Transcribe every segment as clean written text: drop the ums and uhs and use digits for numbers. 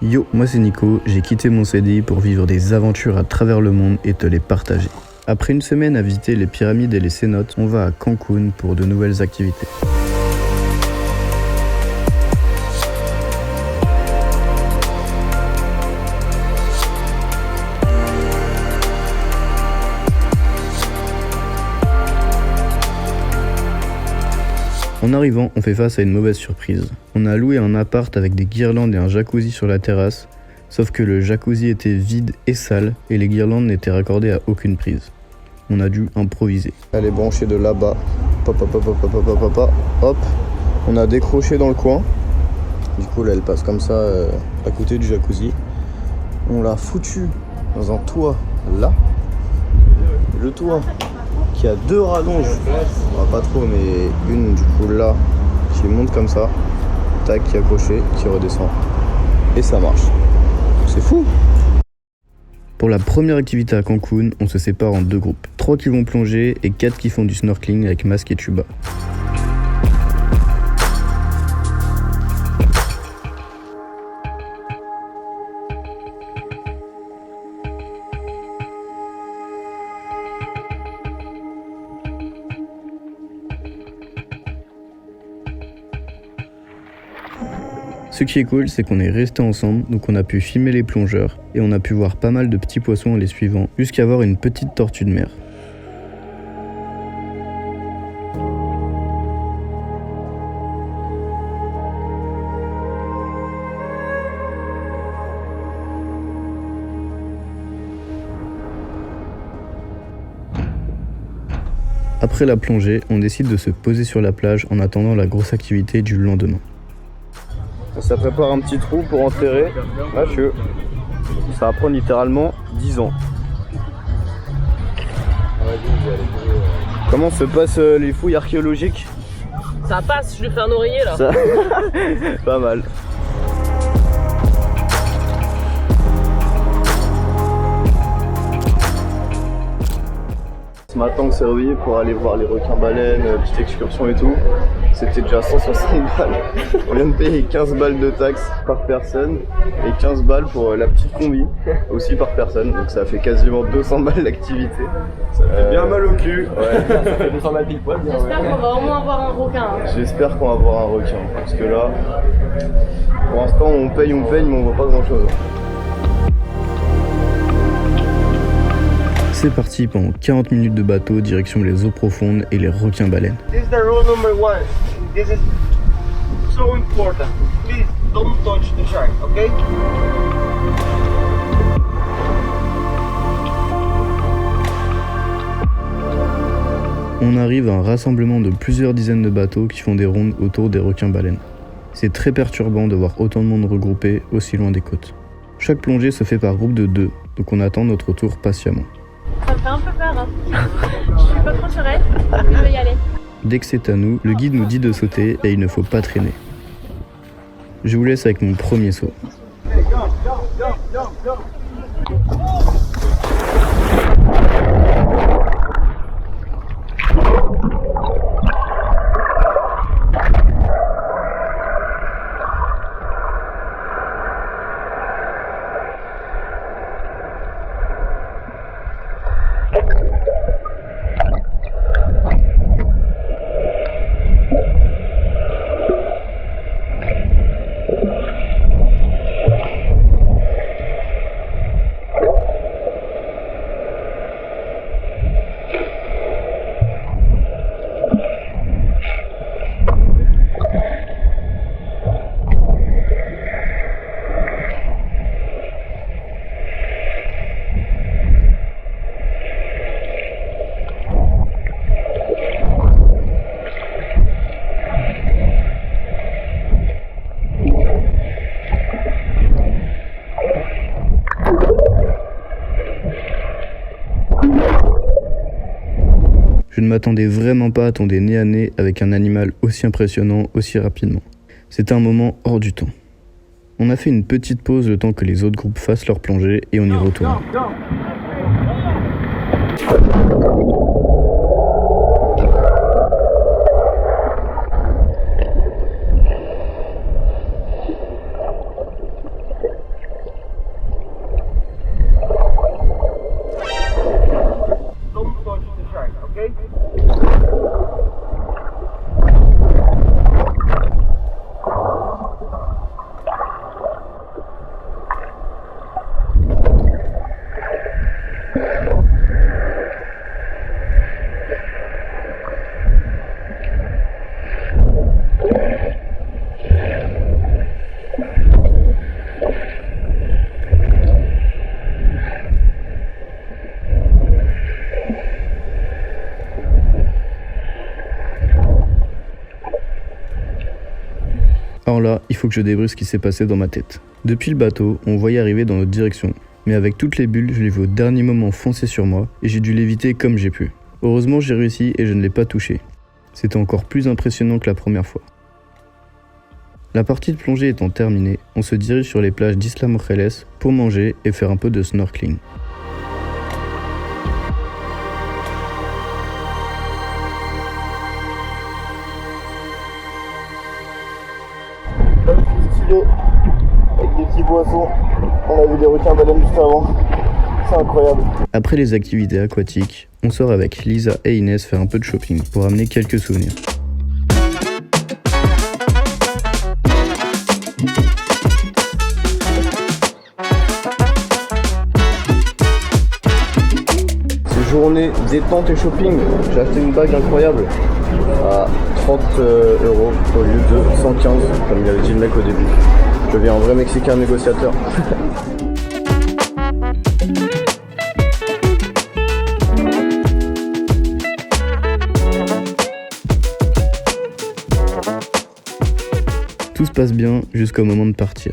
Yo, moi c'est Nico, j'ai quitté mon CDI pour vivre des aventures à travers le monde et te les partager. Après une semaine à visiter les pyramides et les cénotes, on va à Cancun pour de nouvelles activités. En arrivant, on fait face à une mauvaise surprise. On a loué un appart avec des guirlandes et un jacuzzi sur la terrasse, sauf que le jacuzzi était vide et sale et les guirlandes n'étaient raccordées à aucune prise. On a dû improviser. Elle est branchée de là-bas. Hop, hop, hop, hop, hop, hop, hop, hop. Hop. On a décroché dans le coin. Du coup, là, elle passe comme ça à côté du jacuzzi. On l'a foutu dans un toit là. Le toit qui a 2 rallonges, pas trop, mais une du coup là qui monte comme ça, tac, qui est accrochée, qui redescend et ça marche. C'est fou. Pour la première activité à Cancun, on se sépare en 2 groupes, 3 qui vont plonger et 4 qui font du snorkeling avec masque et tuba. Ce qui est cool, c'est qu'on est restés ensemble, donc on a pu filmer les plongeurs et on a pu voir pas mal de petits poissons en les suivant, jusqu'à voir une petite tortue de mer. Après la plongée, on décide de se poser sur la plage en attendant la grosse activité du lendemain. Ça prépare un petit trou pour enterrer la queue. Ça va prendre littéralement 10 ans. Comment se passent les fouilles archéologiques? Ça passe, je vais faire un oreiller là. Ça... Pas mal. Ce matin on s'est réveillé pour aller voir les requins-baleines, petite excursion et tout. C'était déjà 160 balles. On vient de payer 15 balles de taxes par personne et 15 balles pour la petite combi aussi par personne. Donc ça fait quasiment 200 balles l'activité. Ça fait bien mal au cul. Ouais. Ça fait 200 balles pile poil. J'espère qu'on va au moins avoir un requin. Hein. J'espère qu'on va avoir un requin. Parce que là, pour l'instant on paye, mais on voit pas grand chose. C'est parti pendant 40 minutes de bateau, direction les eaux profondes et les requins-baleines. This is the rule number 1. This is so important. Please don't touch the shark, okay? On arrive à un rassemblement de plusieurs dizaines de bateaux qui font des rondes autour des requins-baleines. C'est très perturbant de voir autant de monde regroupé aussi loin des côtes. Chaque plongée se fait par groupe de 2, donc on attend notre tour patiemment. Ça me fait un peu peur, hein. Je suis pas trop sereine, mais je vais y aller. Dès que c'est à nous, le guide nous dit de sauter et il ne faut pas traîner. Je vous laisse avec mon premier saut. Je ne m'attendais vraiment pas à tomber nez à nez avec un animal aussi impressionnant, aussi rapidement. C'était un moment hors du temps. On a fait une petite pause le temps que les autres groupes fassent leur plongée et on y retourne. Alors là, il faut que je débriefe ce qui s'est passé dans ma tête. Depuis le bateau, on voyait arriver dans notre direction. Mais avec toutes les bulles, je l'ai vu au dernier moment foncer sur moi et j'ai dû l'éviter comme j'ai pu. Heureusement, j'ai réussi et je ne l'ai pas touché. C'était encore plus impressionnant que la première fois. La partie de plongée étant terminée, on se dirige sur les plages d'Isla Mujeres pour manger et faire un peu de snorkeling. Avec des petits poissons. On a vu des requins-baleines juste avant. C'est incroyable. Après les activités aquatiques, on sort avec Lisa et Inès faire un peu de shopping pour amener quelques souvenirs. C'est journée détente et shopping. J'ai acheté une bague incroyable à 30 € au lieu de 115 comme il avait dit le mec au début. Je deviens un vrai Mexicain négociateur. Tout se passe bien jusqu'au moment de partir.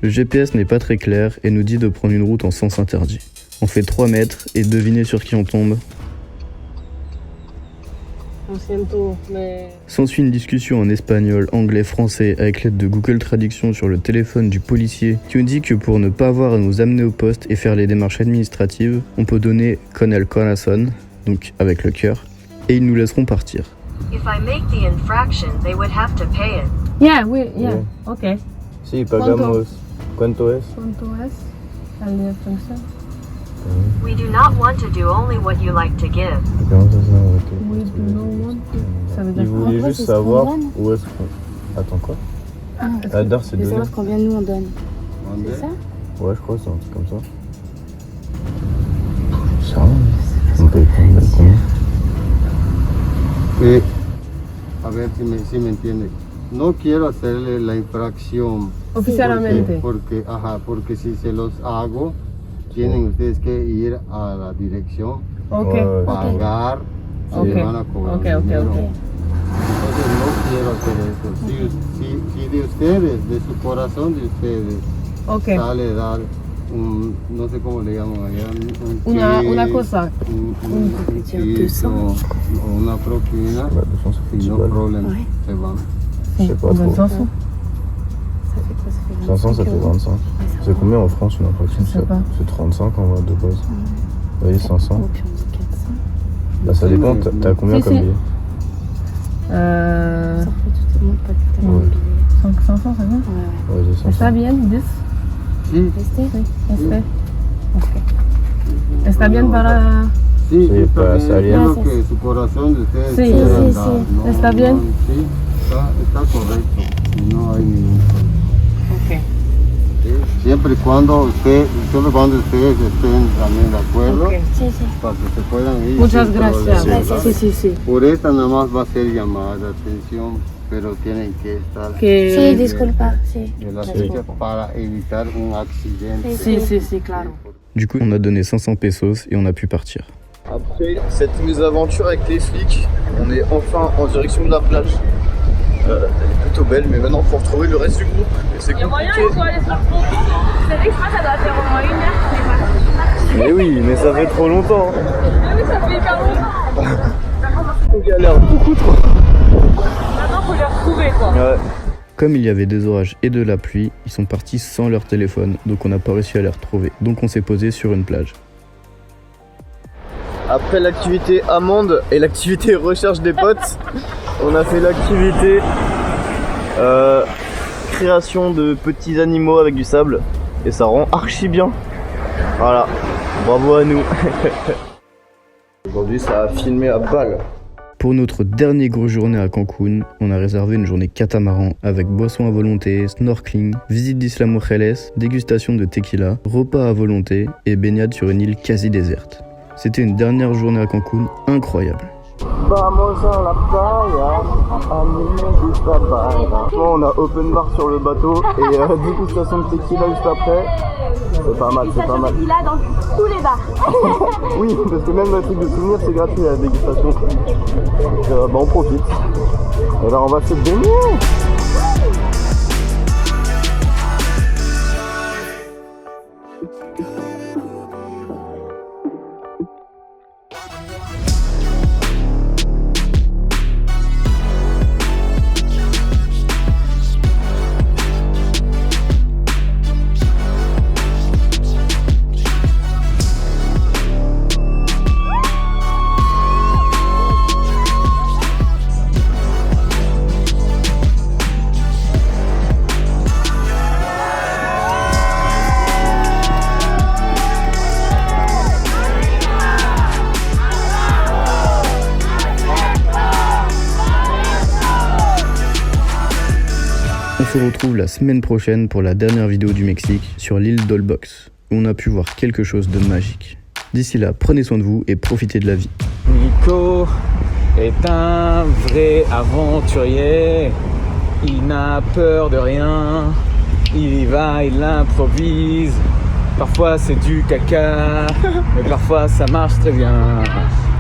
Le GPS n'est pas très clair et nous dit de prendre une route en sens interdit. On fait 3 mètres et devinez sur qui on tombe. S'ensuit une discussion en espagnol, anglais, français avec l'aide de Google Traduction sur le téléphone du policier qui nous dit que pour ne pas avoir à nous amener au poste et faire les démarches administratives, on peut donner con el corazón, donc avec le cœur, et ils nous laisseront partir. If I make the infraction, they would have to pay it. Yeah, okay. Si, pagamos. ¿Cuánto es? ¿Cuánto es? ¿Al función? We do not want to do only what you like to give. Comment ça s'arrête? We do not want to. Ça veut Il dire voulait juste savoir où est-ce qu'on... Attends quoi? La DAR c'est donné. savoir combien nous on donne. C'est ça? Ouais, je crois que c'est un truc comme ça. Ça, on paye combien? A ver si me entiende. No quiero hacerle la infracción. Oficialmente. Porque si se los hago, tienen ustedes que ir a la dirección, Ok. pagar, Ok. se van a cobrar Ok. dinero. Entonces no quiero hacer eso. Si de ustedes, de su corazón de ustedes, Ok. sale dar un, no sé cómo le llaman allá, Una cosa. un tip o una propina, Bah, 200 ça fait 10 no balles. problem, Ouais. se van. Je sais pas trop. 500. Ça fait quoi? Ça fait 500 ça fait 25. Ouais, C'est combien en France une infraction? Je sais pas. C'est 35 en vrai de base. Vous voyez 500. Oh, puis on dit 400. Bah ça dépend, t'as combien Si, comme si. billet? Ça refait tout le monde, pas tout le monde. Ouais. 500, c'est bien. Ouais, Vas-y, 500. ¿Está bien? 10. Sí, ouais. Restez. Ok. ¿Está bien para...? sí, Sí, está para bien. salir. Es lo que su corazón de ustedes Sí, quieran sí, dar, sí. ¿no? ¿Está bien? Sí, está correcto. No hay ningún problema. Ok. ¿Sí? Siempre y cuando ustedes estén también de acuerdo, Ok. Sí, sí. para que se puedan ir. Muchas sin gracias. problema, Sí, sí, sí. Por esta nada más va a ser llamada de atención, pero tienen que estar Sí, disculpa, sí. de la fecha para evitar un accidente. Sí, claro. Du coup, on a donné 500 pesos et on a pu partir. Après cette mésaventure avec les flics, on est enfin en direction de la plage. Elle est plutôt belle, mais maintenant il faut retrouver le reste du groupe. Et c'est Il y a moyen compliqué. qu'on soit allé se faire prendre. Vous savez que ça doit faire au moins 1 heure qu'on est parti. Mais oui, mais ça fait trop longtemps. Ah oui, ça fait hyper longtemps. On galère beaucoup trop. Maintenant, faut les retrouver, quoi. Ouais. Comme il y avait des orages et de la pluie, ils sont partis sans leur téléphone, donc on n'a pas réussi à les retrouver. Donc on s'est posé sur une plage. Après l'activité amende et l'activité recherche des potes, on a fait l'activité création de petits animaux avec du sable et ça rend archi bien. Voilà, bravo à nous. Aujourd'hui ça a filmé à balle. Pour notre dernière grosse journée à Cancun, on a réservé une journée catamaran avec boissons à volonté, snorkeling, visite d'Isla Mujeres, dégustation de tequila, repas à volonté et baignade sur une île quasi déserte. C'était une dernière journée à Cancun incroyable. Vamos a la playa, a mí me gusta bailar. On a open bar sur le bateau et dégustation de tequila juste après. C'est pas mal, c'est pas mal. Il a dans tous les bars. Oui, parce que même le truc de souvenir c'est gratuit la dégustation. Donc on profite. Et là on va se baigner. On se retrouve la semaine prochaine pour la dernière vidéo du Mexique sur l'île d'Olbox, où on a pu voir quelque chose de magique. D'ici là, prenez soin de vous et profitez de la vie. Nico est un vrai aventurier, il n'a peur de rien, il y va, il improvise, parfois c'est du caca, mais parfois ça marche très bien.